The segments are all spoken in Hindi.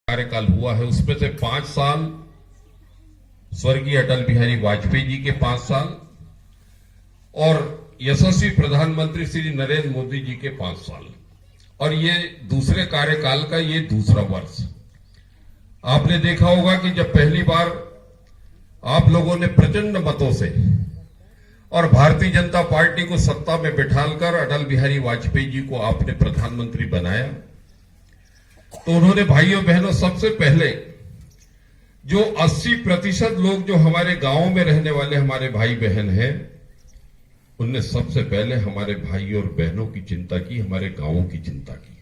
कार्यकाल हुआ है उसमें से 5 साल स्वर्गीय अटल बिहारी वाजपेयी जी के 5 साल और यशस्वी प्रधानमंत्री श्री नरेंद्र मोदी जी के 5 साल और ये दूसरे कार्यकाल का ये दूसरा वर्ष। आपने देखा होगा कि जब पहली बार आप लोगों ने प्रचंड मतों से और भारतीय जनता पार्टी को सत्ता में बिठालकर अटल बिहारी वाजपेयी जी को आपने प्रधानमंत्री बनाया, तो उन्होंने भाइयों बहनों सबसे पहले जो 80% लोग जो हमारे गांवों में रहने वाले हमारे भाई बहन हैं, उनने सबसे पहले हमारे भाई और बहनों की चिंता की, हमारे गांवों की चिंता की।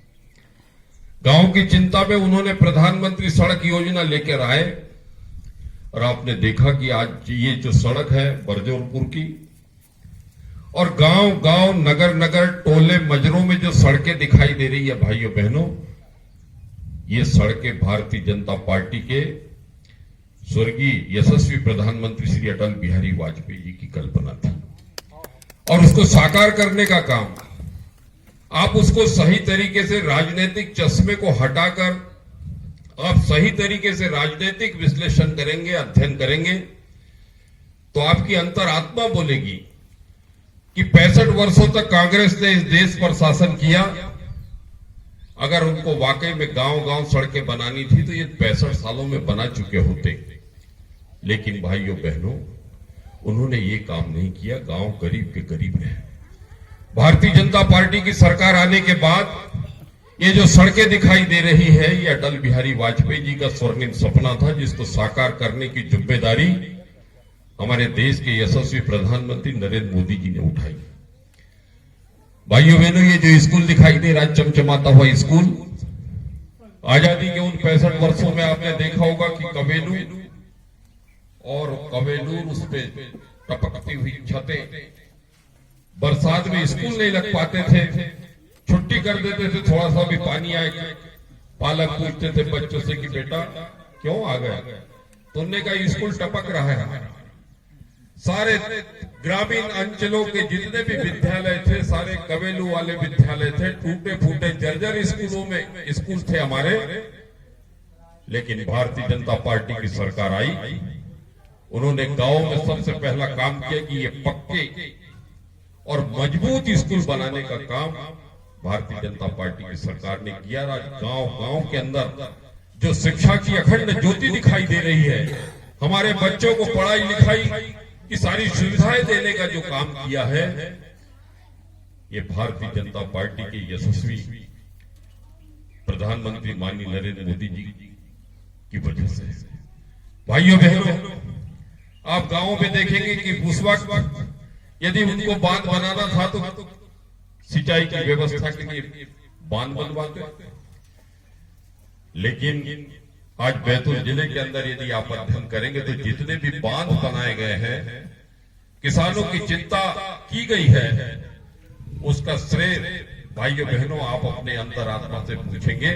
गांव की चिंता में उन्होंने प्रधानमंत्री सड़क योजना लेकर आए और आपने देखा कि आज ये जो सड़क है बरजोरपुर की और गांव गांव नगर नगर टोले मजरों में जो सड़कें दिखाई दे रही है भाइयों बहनों, ये सड़कें भारतीय जनता पार्टी के स्वर्गीय यशस्वी प्रधानमंत्री श्री अटल बिहारी वाजपेयी जी की कल्पना थी और उसको साकार करने का काम आप उसको सही तरीके से राजनीतिक चश्मे को हटाकर आप सही तरीके से राजनीतिक विश्लेषण करेंगे, अध्ययन करेंगे, तो आपकी अंतरात्मा बोलेगी कि 65 वर्षों तक कांग्रेस ने इस देश पर शासन किया। अगर उनको वाकई में गांव गांव सड़कें बनानी थी तो ये 65 सालों में बना चुके होते, लेकिन भाइयों बहनों उन्होंने ये काम नहीं किया। गांव करीब के करीब रहे। भारतीय जनता पार्टी की सरकार आने के बाद ये जो सड़कें दिखाई दे रही है, ये अटल बिहारी वाजपेयी जी का स्वर्णिम सपना था, जिसको साकार करने की जिम्मेदारी हमारे देश के यशस्वी प्रधानमंत्री नरेंद्र मोदी जी ने उठाई। भाइयों बहनों, ये जो स्कूल दिखाई दे रहा है, चमचमाता हुआ स्कूल, आजादी के उन 65 वर्षों में आपने देखा होगा कि कवेलू और कवेलूर उस पे टपकती हुई छतें, बरसात में स्कूल नहीं लग पाते थे, छुट्टी कर देते थे, थोड़ा सा भी पानी आए, पालक पूछते थे बच्चों से कि बेटा क्यों आ गए, तो उन्होंने कहा स्कूल टपक रहा है। सारे ग्रामीण अंचलों के जितने भी विद्यालय थे, सारे कवेलू वाले विद्यालय थे, टूटे फूटे जर्जर स्कूलों में स्कूल थे हमारे। लेकिन भारतीय जनता पार्टी की सरकार आई, उन्होंने गांव में सबसे पहला काम किया कि ये पक्के और मजबूत स्कूल बनाने का काम भारतीय जनता पार्टी की सरकार ने किया। आज गांव गांव के अंदर जो शिक्षा की अखंड ज्योति दिखाई दे रही है, हमारे बच्चों को पढ़ाई लिखाई की सारी सुविधाएं देने का जो काम किया है, ये भारतीय जनता पार्टी के यशस्वी प्रधानमंत्री माननीय नरेंद्र मोदी जी की वजह से। भाइयों बहनों, आप गांवों में देखेंगे कि उस वक्त यदि उनको बांध बनाना था तो सिंचाई की व्यवस्था के लिए बांध बनवाते, लेकिन आज बैतूल जिले के अंदर यदि आप अध्ययन करेंगे तो जितने भी बांध बनाए गए हैं, किसानों की चिंता की गई है, उसका श्रेय भाइयों बहनों आप अपने अंतरात्मा से पूछेंगे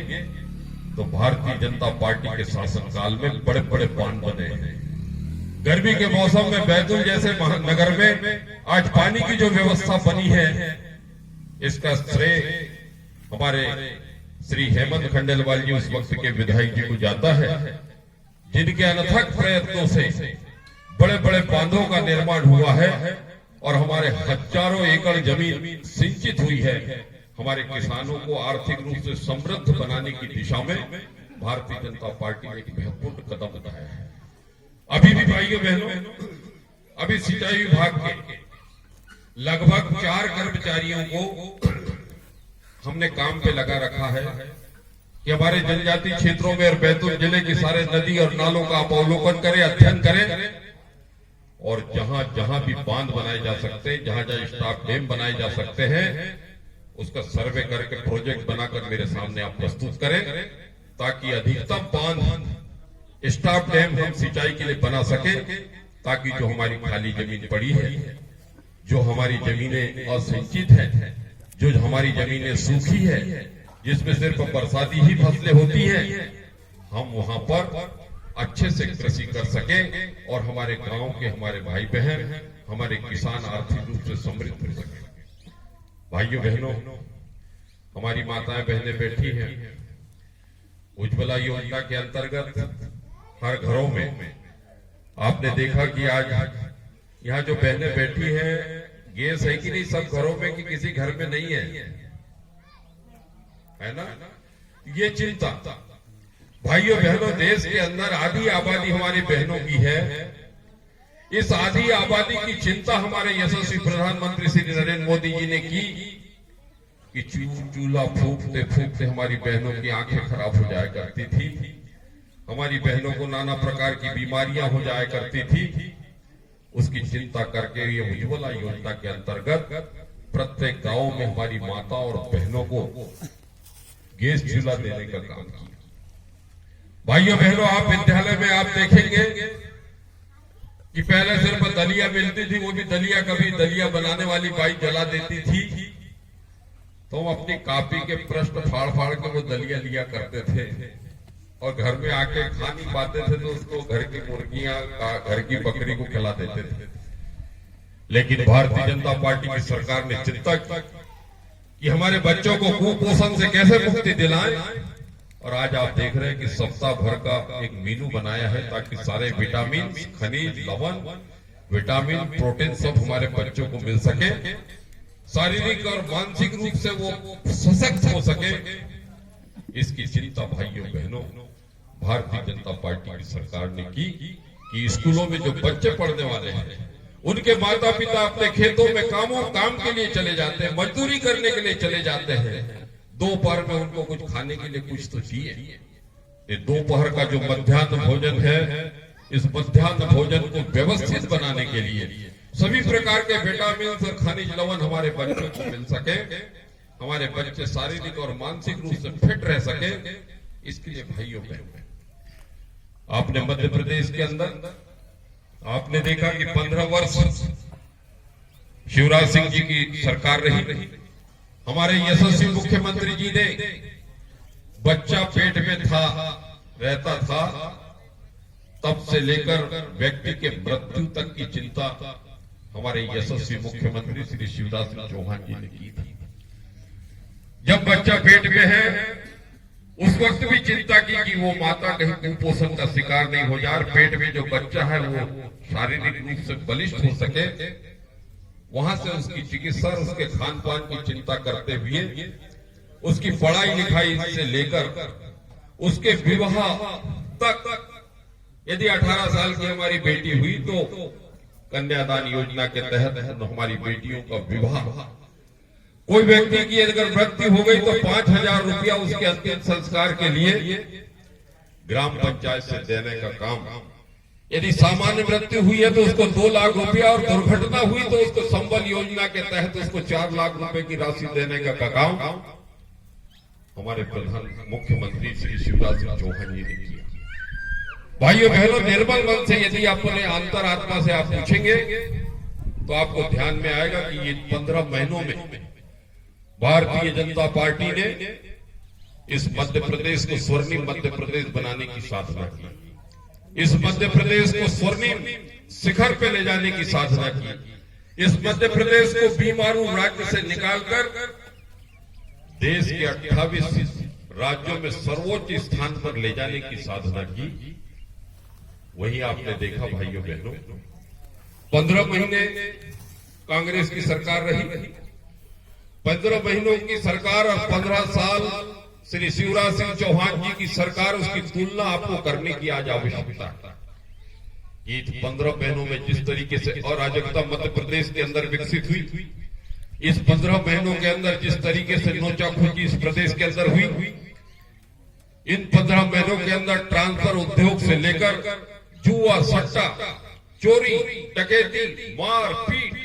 तो भारतीय जनता पार्टी के शासनकाल में बड़े बड़े बांध बने हैं। गर्मी के मौसम में बैतूल जैसे महानगर में आज पानी की जो व्यवस्था बनी है, इसका श्रेय हमारे श्री हेमंत खंडेलवाल जी उस वक्त के विधायक जी को जाता है, जिनके अनथक प्रयत्नों से बड़े बड़े बांधों का निर्माण हुआ है और हमारे हजारों एकड़ जमीन सिंचित हुई है। हमारे किसानों को आर्थिक रूप से समृद्ध बनाने की दिशा में भारतीय जनता पार्टी ने एक महत्वपूर्ण कदम उठाया है। अभी भी भाइयों बहनों, अभी सिंचाई विभाग के लगभग 4 कर्मचारियों को हमने काम पे लगा रखा है कि हमारे जनजातीय क्षेत्रों में और बैतूल जिले के सारे नदी और नालों का आप अवलोकन करें, अध्ययन करें और जहां जहां भी बांध बनाए जा सकते हैं, जहां जहां स्टॉप डैम बनाए जा सकते हैं, उसका सर्वे करके प्रोजेक्ट बनाकर मेरे सामने आप प्रस्तुत करें, ताकि अधिकतम बांध स्टॉप डैम हम सिंचाई के लिए बना सके, ताकि जो हमारी खाली जमीन पड़ी है, जो हमारी जमीनें असिंचित है, जो हमारी जमीनें सूखी है, जिसमें सिर्फ बरसाती ही फसलें होती है, हम वहां पर अच्छे से कृषि कर सके और हमारे गांव के हमारे भाई बहन, हमारे किसान आर्थिक रूप से समृद्ध हो सके। भाइयों बहनों, हमारी माताएं बहनें बैठी हैं, उज्ज्वला योजना के अंतर्गत हर घरों में आपने देखा कि आज यहाँ जो बहनें बैठी हैं, गैस है कि नहीं सब घरों में, कि किसी घर में नहीं है ना? ये चिंता भाइयों बहनों, देश के अंदर आधी आबादी हमारी बहनों की है। इस आधी आबादी की चिंता हमारे यशस्वी प्रधानमंत्री श्री नरेंद्र मोदी जी ने की कि चूल्हा फूंकते फूंकते हमारी बहनों की आंखें खराब हो जाया करती थी, हमारी बहनों को नाना प्रकार की बीमारियां हो जाया करती थी। उसकी चिंता करके ये उज्ज्वला योजना के अंतर्गत प्रत्येक गांव में हमारी माता और बहनों को गैस चूल्हा देने का काम किया। भाइयों बहनों, आप विद्यालय में आप देखेंगे कि पहले सिर्फ दलिया मिलती थी, वो भी दलिया कभी दलिया बनाने वाली बाई जला देती थी, तो हम अपनी कॉपी के प्रश्न फाड़ फाड़ के वो दलिया लिया करते थे और घर में आके खा नहीं पाते थे तो उसको घर की मुर्गियां, घर की बकरी को खिला देते थे। लेकिन भारतीय जनता पार्टी की सरकार ने चिंता की कि हमारे बच्चों को कुपोषण से कैसे मुक्ति दिलाएं, और आज आप देख रहे हैं कि सप्ताह भर का एक मेनू बनाया है ताकि सारे विटामिन, खनिज, लवण, विटामिन, प्रोटीन सब हमारे बच्चों को मिल सके, शारीरिक और मानसिक रूप से वो सशक्त हो सके। इसकी चिंता भाइयों बहनों भारतीय जनता पार्टी की सरकार ने की कि स्कूलों में जो बच्चे पढ़ने वाले हैं उनके माता पिता अपने खेतों में काम के लिए चले जाते हैं, मजदूरी करने के लिए चले जाते हैं। दोपहर में उनको कुछ खाने के लिए कुछ तो चाहिए। ये दोपहर का जो मध्याह्न भोजन है, इस मध्याह्न भोजन को व्यवस्थित बनाने के लिए सभी प्रकार के विटामिन और खनिज लवण हमारे बच्चों को मिल सके, हमारे बच्चे शारीरिक और मानसिक रूप से फिट रह सके, इसके लिए भाइयों बहनों आपने मध्य प्रदेश के अंदर आपने देखा कि 15 वर्ष शिवराज सिंह जी की सरकार रही। हमारे यशस्वी मुख्यमंत्री जी ने बच्चा पेट में रहता था तब से लेकर व्यक्ति के मृत्यु तक की चिंता हमारे यशस्वी मुख्यमंत्री श्री शिवराज सिंह चौहान जी ने की थी। जब बच्चा पेट में है उस वक्त भी चिंता की कि वो माता कहीं कुपोषण का शिकार नहीं हो जाए, पेट में जो बच्चा है वो शारीरिक रूप से बलिष्ठ हो सके। वहां से उसकी चिकित्सा, उसके खान पान की चिंता करते हुए उसकी पढ़ाई लिखाई से लेकर उसके विवाह तक, यदि 18 साल की हमारी बेटी हुई तो कन्यादान योजना के तहत हमारी बेटियों का विवाह, कोई व्यक्ति की अगर मृत्यु हो गई तो 5,000 रुपया उसके अंतिम संस्कार के लिए ग्राम पंचायत से देने का काम, यदि सामान्य मृत्यु हुई है तो उसको 2 लाख रुपया, और दुर्घटना हुई तो उसको संबल योजना के तहत उसको 4 लाख रुपए की राशि देने का काम हमारे प्रधान मुख्यमंत्री श्री शिवराज सिंह चौहान जी ने किया। भाइयों बहनों, निर्मल मन से यदि अपने अंतरात्मा से आप पूछेंगे तो आपको ध्यान में आएगा कि ये 15 महीनों में भारतीय जनता पार्टी ने इस मध्य प्रदेश को स्वर्णिम मध्य प्रदेश बनाने की साधना की, इस मध्य प्रदेश को स्वर्णिम शिखर पे ले जाने की साधना की, इस मध्य प्रदेश को बीमारू राज्य से निकालकर देश के 28 राज्यों में सर्वोच्च स्थान पर ले जाने की साधना की। वही आपने देखा भाइयों बहनों, 15 महीने कांग्रेस की सरकार रही, 15 महीनों की सरकार और 15 साल श्री शिवराज सिंह चौहान जी की सरकार, उसकी तुलना आपको करने की आज आवश्यकता है। ये 15 महीनों में जिस तरीके से अराजकता मध्य प्रदेश के अंदर विकसित हुई, इस 15 महीनों के अंदर जिस तरीके से नोचाखोची इस प्रदेश के अंदर हुई, इन 15 महीनों के अंदर ट्रांसफर उद्योग से लेकर जुआ, सट्टा, चोरी, डकैती, मार पीट,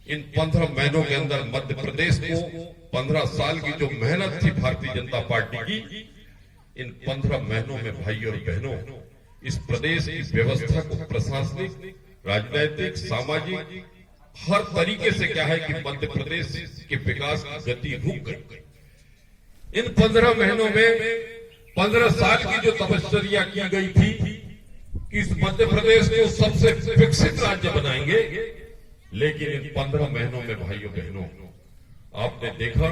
इन 15 महीनों के अंदर मध्य प्रदेश को 15 साल की जो मेहनत थी भारतीय जनता पार्टी की, इन 15 महीनों में भाइयों और बहनों इस प्रदेश की व्यवस्था को प्रशासनिक, राजनीतिक, सामाजिक हर तरीके से क्या है कि मध्य प्रदेश के विकास की गति रुक गई। इन 15 महीनों में 15 साल की जो तपस्या की गई थी कि इस मध्य प्रदेश को सबसे विकसित राज्य बनाएंगे, लेकिन इन 15 महीनों में भाइयों बहनों आपने देखा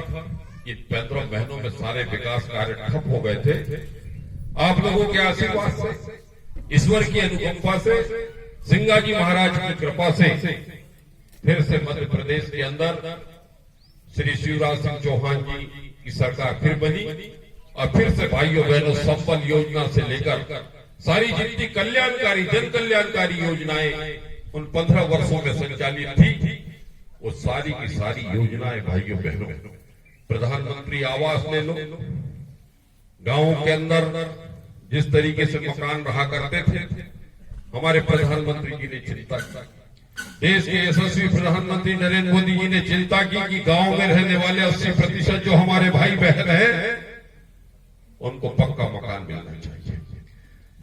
कि 15 महीनों में सारे विकास कार्य ठप हो गए थे। आप लोगों के आशीर्वाद से, ईश्वर की अनुकंपा से, सिंगा जी महाराज की कृपा से फिर से मध्य प्रदेश के अंदर श्री शिवराज सिंह चौहान जी की सरकार फिर बनी और फिर से भाइयों बहनों संपन्न योजना से लेकर सारी जितनी कल्याणकारी जन कल्याणकारी योजनाएं उन 15 वर्षों में संचालित थी, वो सारी की सारी योजनाएं भाइयों बहनों, प्रधानमंत्री आवास ले लो, गांवों के अंदर जिस तरीके से मकान रहा करते थे, हमारे प्रधानमंत्री जी ने चिंता की, देश के यशस्वी प्रधानमंत्री नरेंद्र मोदी जी ने चिंता की कि गांव में रहने वाले 80% जो हमारे भाई बहन हैं उनको पक्का मकान मिलना चाहिए।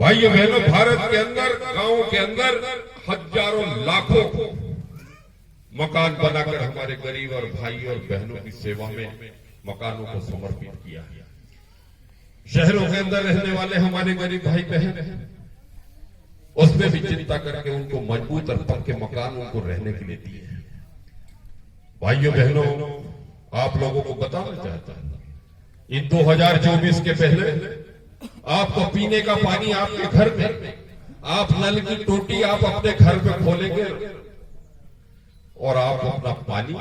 भाइयों बहनों, भारत के अंदर गांवों के अंदर हजारों लाखों मकान बनाकर हमारे गरीब और भाई और बहनों की सेवा में मकानों को समर्पित किया है। शहरों के अंदर रहने वाले हमारे गरीब भाई बहन हैं, उसमें भी चिंता करके उनको मजबूत और पक्के मकान उनको रहने के लिए दिए हैं। भाइयों बहनों, आप लोगों को बताना चाहता हूं, इन 2024 के पहले आपको पीने का पानी आपके घर में, आप नल की टोटी आप अपने घर में खोलेंगे और आप अपना पानी,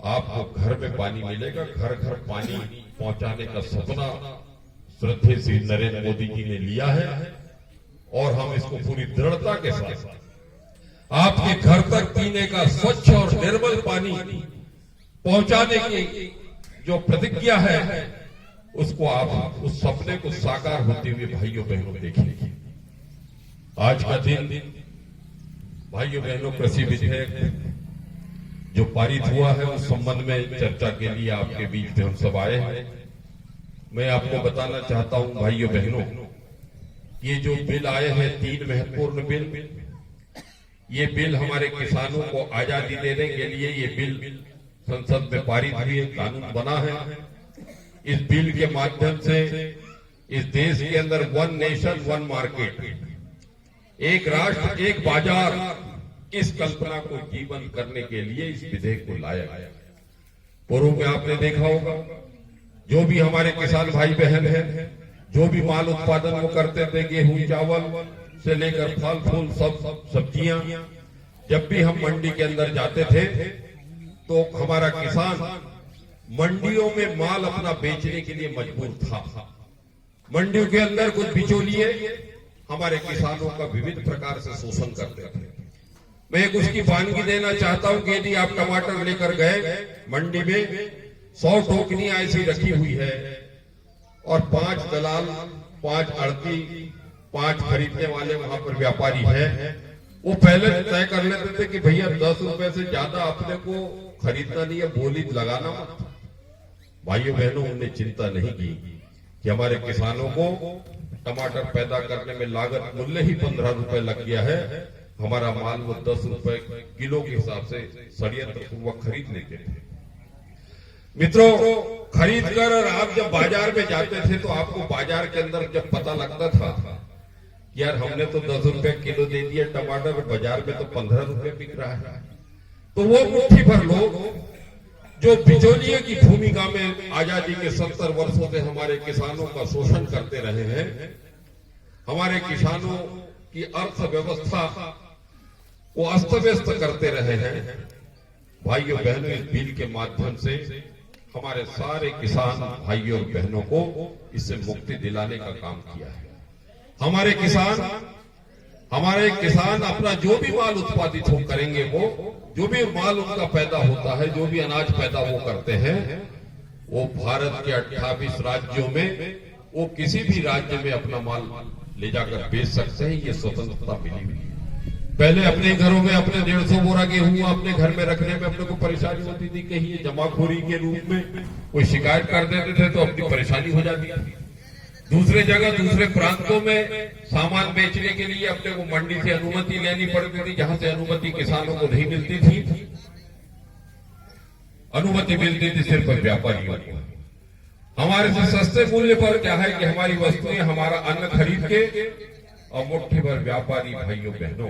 आपको घर में पानी मिलेगा। घर घर पानी पहुंचाने का सपना श्रद्धेय श्री नरेंद्र मोदी जी ने लिया है और हम इसको पूरी दृढ़ता के साथ आपके घर तक पीने का स्वच्छ और निर्मल पानी पहुंचाने की जो प्रतिज्ञा है, उसको आप उस सपने को साकार होते हुए भाइयों बहनों देखेंगे। आज का दिन भाइयों बहनों कृषि विधेयक जो पारित हुआ है उस संबंध में चर्चा के लिए आपके बीच में हम सब आए हैं। मैं आपको बताना चाहता हूं भाइयों बहनों, ये जो बिल आए हैं 3 महत्वपूर्ण बिल, ये बिल हमारे किसानों को आजादी देने के लिए ये बिल संसद में पारित हुए, कानून बना है। इस बिल के माध्यम से इस देश के अंदर 1 नेशन 1 मार्केट, एक राष्ट्र एक बाजार, इस कल्पना को जीवन करने के लिए इस विधेयक को लाया गया। पूर्व में आपने देखा होगा, जो भी हमारे किसान भाई बहन हैं, जो भी माल उत्पादन वो करते थे, गेहूं चावल से लेकर फल फूल सब सब्जियां, जब भी हम मंडी के अंदर जाते थे तो हमारा किसान मंडियों में माल अपना बेचने के लिए मजबूर था। मंडियों के अंदर कुछ बिचौलिए हमारे किसानों का विविध प्रकार से शोषण करते थे। मैं एक उसकी वानगी देना चाहता हूं कि यदि आप टमाटर लेकर गए मंडी में, 100 टोकरियां ऐसी रखी हुई है और 5 दलाल, 5 आड़ती, 5 खरीदने वाले वहां पर व्यापारी हैं, वो पहले तय कर लेते थे कि भैया 10 रुपए से ज्यादा अपने को खरीदना नहीं है, बोली लगाना मत। भाइयों बहनों, उन्होंने चिंता नहीं की कि हमारे किसानों को टमाटर पैदा करने में लागत मूल्य ही 15 रुपए लग गया है, हमारा माल वो 10 रुपए किलो के हिसाब से षड्यंत्र पूर्वक खरीद लेते थे। मित्रों, खरीद कर और आप जब बाजार में जाते थे तो आपको बाजार के अंदर जब पता लगता था यार हमने तो 10 रुपए किलो दे दिया टमाटर, बाजार में तो 15 रुपए बिक रहा है, तो वो मुट्ठी भर लोग जो बिचौलिए की भूमिका में आजादी के 70 वर्षों से हमारे किसानों का शोषण करते रहे हैं, हमारे किसानों की अर्थव्यवस्था को अस्त व्यस्त करते रहे हैं, भाइयों बहनों, इस बिल के माध्यम से हमारे सारे किसान भाइयों और बहनों को इससे मुक्ति दिलाने का काम किया है। हमारे किसान अपना जो भी माल उत्पादित हो करेंगे, वो जो भी माल उनका पैदा होता है, जो भी अनाज पैदा वो करते हैं, वो भारत के 28 राज्यों में वो किसी भी राज्य में अपना माल ले जाकर बेच सकते हैं। ये स्वतंत्रता मिली हुई है। पहले अपने घरों में अपने 150 बोरा गेहूं अपने घर में रखने में अपने को परेशानी होती थी, कहीं जमाखोरी के रूप में कोई शिकायत कर देते थे तो अपनी परेशानी हो जाती थी। दूसरे जगह दूसरे प्रांतों में सामान बेचने के लिए अपने को मंडी से अनुमति लेनी पड़ती थी, जहां से अनुमति किसानों को नहीं मिलती थी, अनुमति मिलती थी सिर्फ व्यापारियों को। हमारे से सस्ते मूल्य पर क्या है कि हमारी वस्तुएं, हमारा अन्न खरीद के और मुट्ठी भर व्यापारी भाइयों बहनों,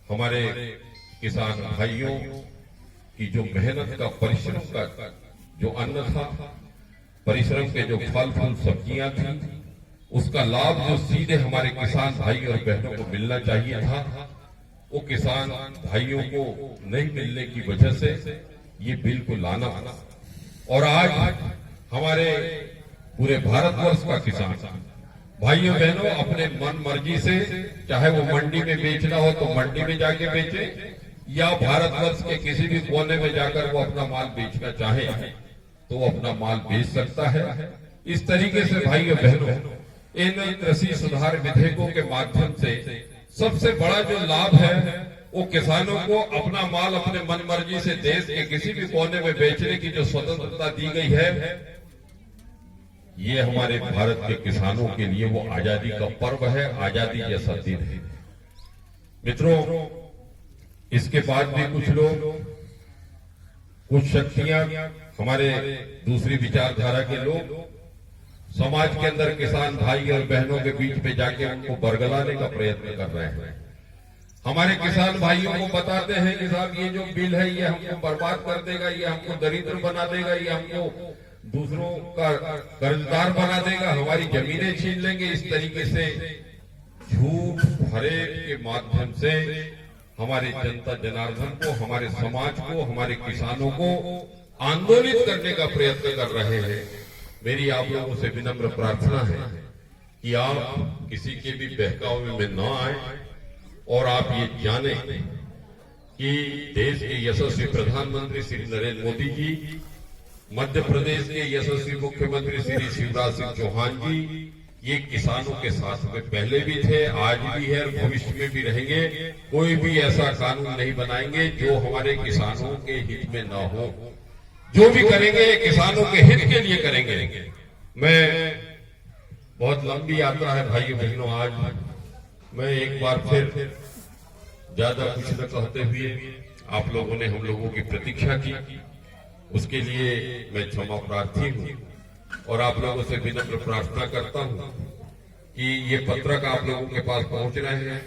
हमारे किसान भाइयों की जो मेहनत का, परिश्रम का जो अन्न था, परिश्रम के जो फल फूल सब्जियां थी, उसका लाभ जो सीधे हमारे किसान भाई और बहनों को मिलना चाहिए था, वो किसान भाइयों को नहीं मिलने की वजह से ये बिल को लाना पड़ा। और आज हमारे पूरे भारतवर्ष का किसान भाइयों बहनों अपने मन मर्जी से, चाहे वो मंडी में बेचना हो तो मंडी में जाके बेचे, या भारतवर्ष के किसी भी कोने में जाकर वो अपना माल बेचना चाहे तो वो अपना माल बेच सकता है। इस तरीके से भाइयों बहनों इन कृषि सुधार विधेयकों के माध्यम से सबसे बड़ा जो लाभ है वो किसानों को अपना माल अपने मन मर्जी से देश के किसी भी कोने में बेचने की जो स्वतंत्रता दी गई है, ये हमारे भारत के किसानों के लिए वो आजादी का पर्व है, आजादी जैसा दिन है। मित्रों, इसके बाद भी कुछ लोग, कुछ शक्तियां, हमारे दूसरी विचारधारा के लोग समाज के अंदर किसान भाई और बहनों के बीच में जाके उनको बरगलाने का प्रयत्न कर रहे हैं। हमारे किसान भाइयों को बताते हैं कि साहब ये जो बिल है ये हमको बर्बाद कर देगा, ये हमको दरिद्र बना देगा, ये हमको दूसरों का कर्जदार बना देगा, हमारी जमीनें छीन लेंगे। इस तरीके से झूठ भरे के माध्यम से हमारे जनता जनार्दन को, हमारे समाज को, हमारे किसानों को आंदोलित करने का प्रयत्न कर रहे हैं। मेरी आप लोगों से विनम्र प्रार्थना है कि आप किसी के भी बहकावे में न आए और आप ये जाने कि देश के यशस्वी प्रधानमंत्री श्री नरेंद्र मोदी जी, मध्य प्रदेश के यशस्वी मुख्यमंत्री श्री शिवराज सिंह चौहान जी, ये किसानों के साथ में पहले भी थे, आज भी है और भविष्य में भी रहेंगे। कोई भी ऐसा कानून नहीं बनाएंगे जो हमारे किसानों के हित में न हो। जो भी करेंगे किसानों के हित के लिए करेंगे। मैं, बहुत लंबी यात्रा है भाइयों बहनों, आज मैं एक बार फिर ज्यादा कुछ न कहते हुए आप लोगों ने हम लोगों की प्रतीक्षा की, उसके लिए मैं क्षमा प्रार्थी हूं और आप लोगों से विनम्र प्रार्थना करता हूं कि ये पत्रक आप लोगों के पास पहुंच रहे हैं।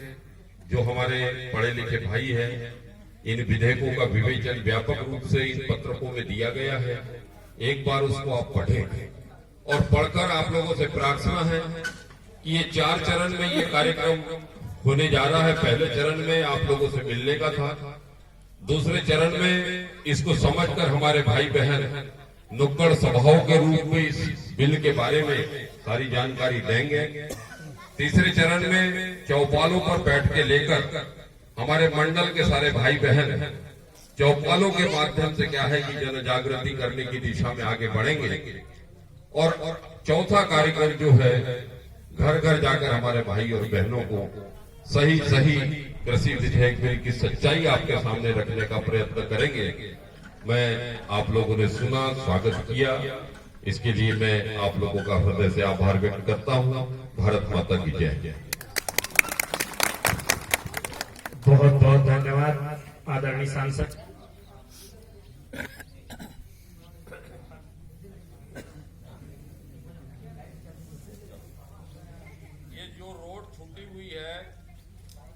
जो हमारे पढ़े लिखे भाई हैं, इन विधेयकों का विवेचन व्यापक रूप से इन पत्रकों में दिया गया है। एक बार उसको आप पढ़ें और पढ़कर आप लोगों से प्रार्थना है कि ये 4 चरण में ये कार्यक्रम होने जा रहा है। पहले चरण में आप लोगों से मिलने का था, दूसरे चरण में इसको समझकर हमारे भाई बहन नुक्कड़ सभाओं के रूप में इस बिल के बारे में सारी जानकारी देंगे। तीसरे चरण में चौपालों पर बैठ के लेकर हमारे मंडल के सारे भाई बहन चौपालों के माध्यम से क्या है कि जन जागृति करने की दिशा में आगे बढ़ेंगे। और चौथा कार्यक्रम जो है, घर घर जाकर हमारे भाई और बहनों को सही कृषि विधेयक बिल की सच्चाई आपके सामने रखने का प्रयत्न करेंगे। मैं आप लोगों ने सुना, स्वागत किया, इसके लिए मैं आप लोगों का हृदय से आभार व्यक्त करता हूं। भारत माता की जय। बहुत बहुत धन्यवाद आदरणीय सांसद। ये जो रोड छूटी हुई है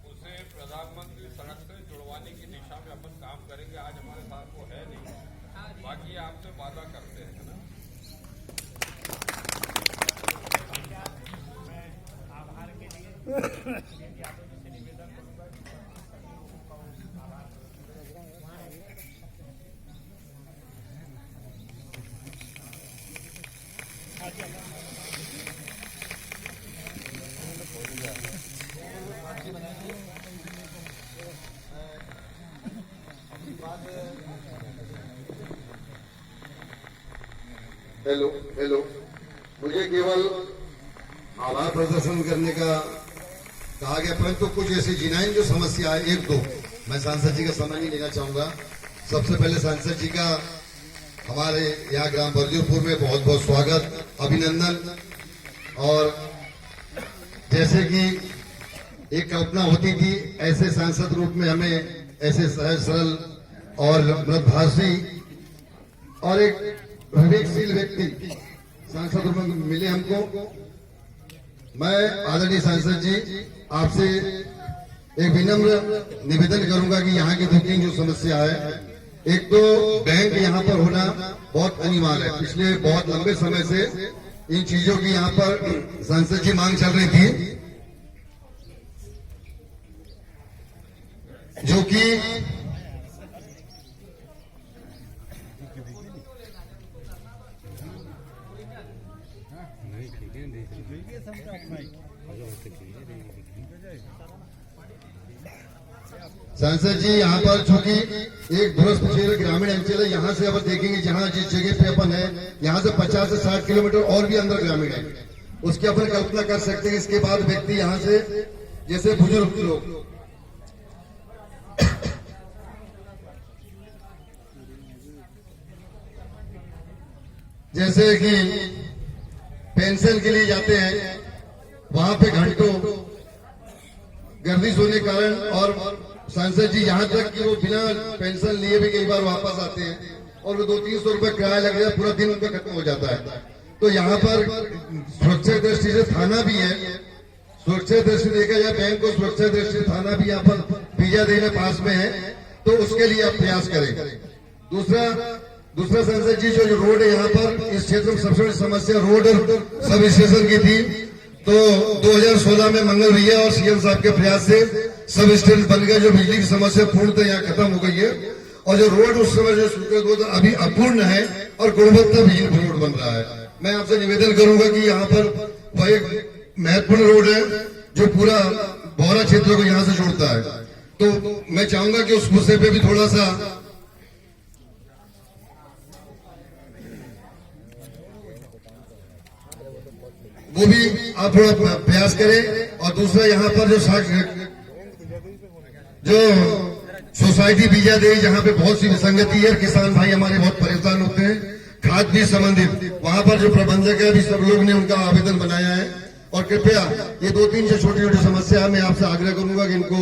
उसे प्रधानमंत्री सड़क से जुड़वाने की दिशा में अपन काम करेंगे। आज हमारे साथ वो है नहीं, बाकी आपसे वादा करते हैं ना। आभार के लिए हेलो, मुझे केवल आभार प्रदर्शन करने का कहा गया, परंतु कुछ ऐसी जिनाइन जो समस्या है, 1-2 मैं सांसद जी का समय नहीं लेना चाहूंगा। सबसे पहले सांसद जी का हमारे यहाँ ग्राम बरजूरपुर में बहुत बहुत स्वागत, अभिनंदन। और जैसे कि एक कल्पना होती थी, ऐसे सांसद रूप में हमें ऐसे सहज सरल और मृदभाषी और एक विवेकशील व्यक्ति सांसद रूप में मिले हमको। मैं आदरणीय सांसद जी आपसे एक विनम्र निवेदन करूंगा कि यहाँ की 2-3 जो समस्या है, एक तो बैंक यहाँ पर होना बहुत अनिवार्य है। पिछले बहुत लंबे समय से इन चीजों की यहाँ पर सांसद जी मांग चल रही थी, जो कि सांसद जी यहाँ पर चूंकि एक दूरस्थ क्षेत्र ग्रामीण अंचल है, यहाँ से अब देखेंगे जहाँ जिस जगह पे अपन है, यहाँ से 50 से 60 किलोमीटर और भी अंदर ग्रामीण है, उसकी अपन कल्पना कर सकते हैं। इसके बाद व्यक्ति यहाँ से जैसे बुजुर्ग लोग, जैसे कि पेंशन के लिए जाते हैं, वहां पे घंटों गर्दिश होने के कारण, और सांसद जी यहाँ तक कि वो बिना पेंशन लिए भी कई बार वापस आते हैं और वो 200-300 रुपए किराया लग जाए, पूरा दिन उनका खत्म हो जाता है। तो यहाँ पर सुरक्षा दृष्टि से थाना भी है, सुरक्षा दृष्टि देखा जाए बैंक को, सुरक्षा दृष्टि से थाना भी यहाँ पर बीजादेवी में पास में है, तो उसके लिए आप प्रयास करें। दूसरा सांसद जी, जो रोड है यहाँ पर इस क्षेत्र में सबसे बड़ी समस्या रोड और सब स्टेशन की थी, तो 2016 में मंगल भैया और सीएम साहब के प्रयास से सब स्टेशन बन गए, जो बिजली की समस्या पूर्णतः यहाँ खत्म हो गई है। और जो रोड उस समय जो स्वीकृत अभी अपूर्ण है और गुणवत्ता विहीन रोड बन रहा है। मैं आपसे निवेदन करूंगा कि यहाँ पर वह एक महत्वपूर्ण रोड है जो पूरा बौरा क्षेत्र को यहाँ से जोड़ता है, तो मैं चाहूंगा कि उस मुद्दे पे भी थोड़ा सा वो भी आप थोड़ा प्रयास करें। और दूसरा यहाँ पर जो सोसाइटी बीजादेवी, जहाँ पे बहुत सी विसंगति है, किसान भाई हमारे बहुत परेशान होते हैं खाद बीज संबंधित, वहां पर जो प्रबंधक है अभी सब लोग ने उनका आवेदन बनाया है। और कृपया ये 2-3 जो छोटी छोटी समस्या है, मैं आपसे आग्रह करूंगा कि इनको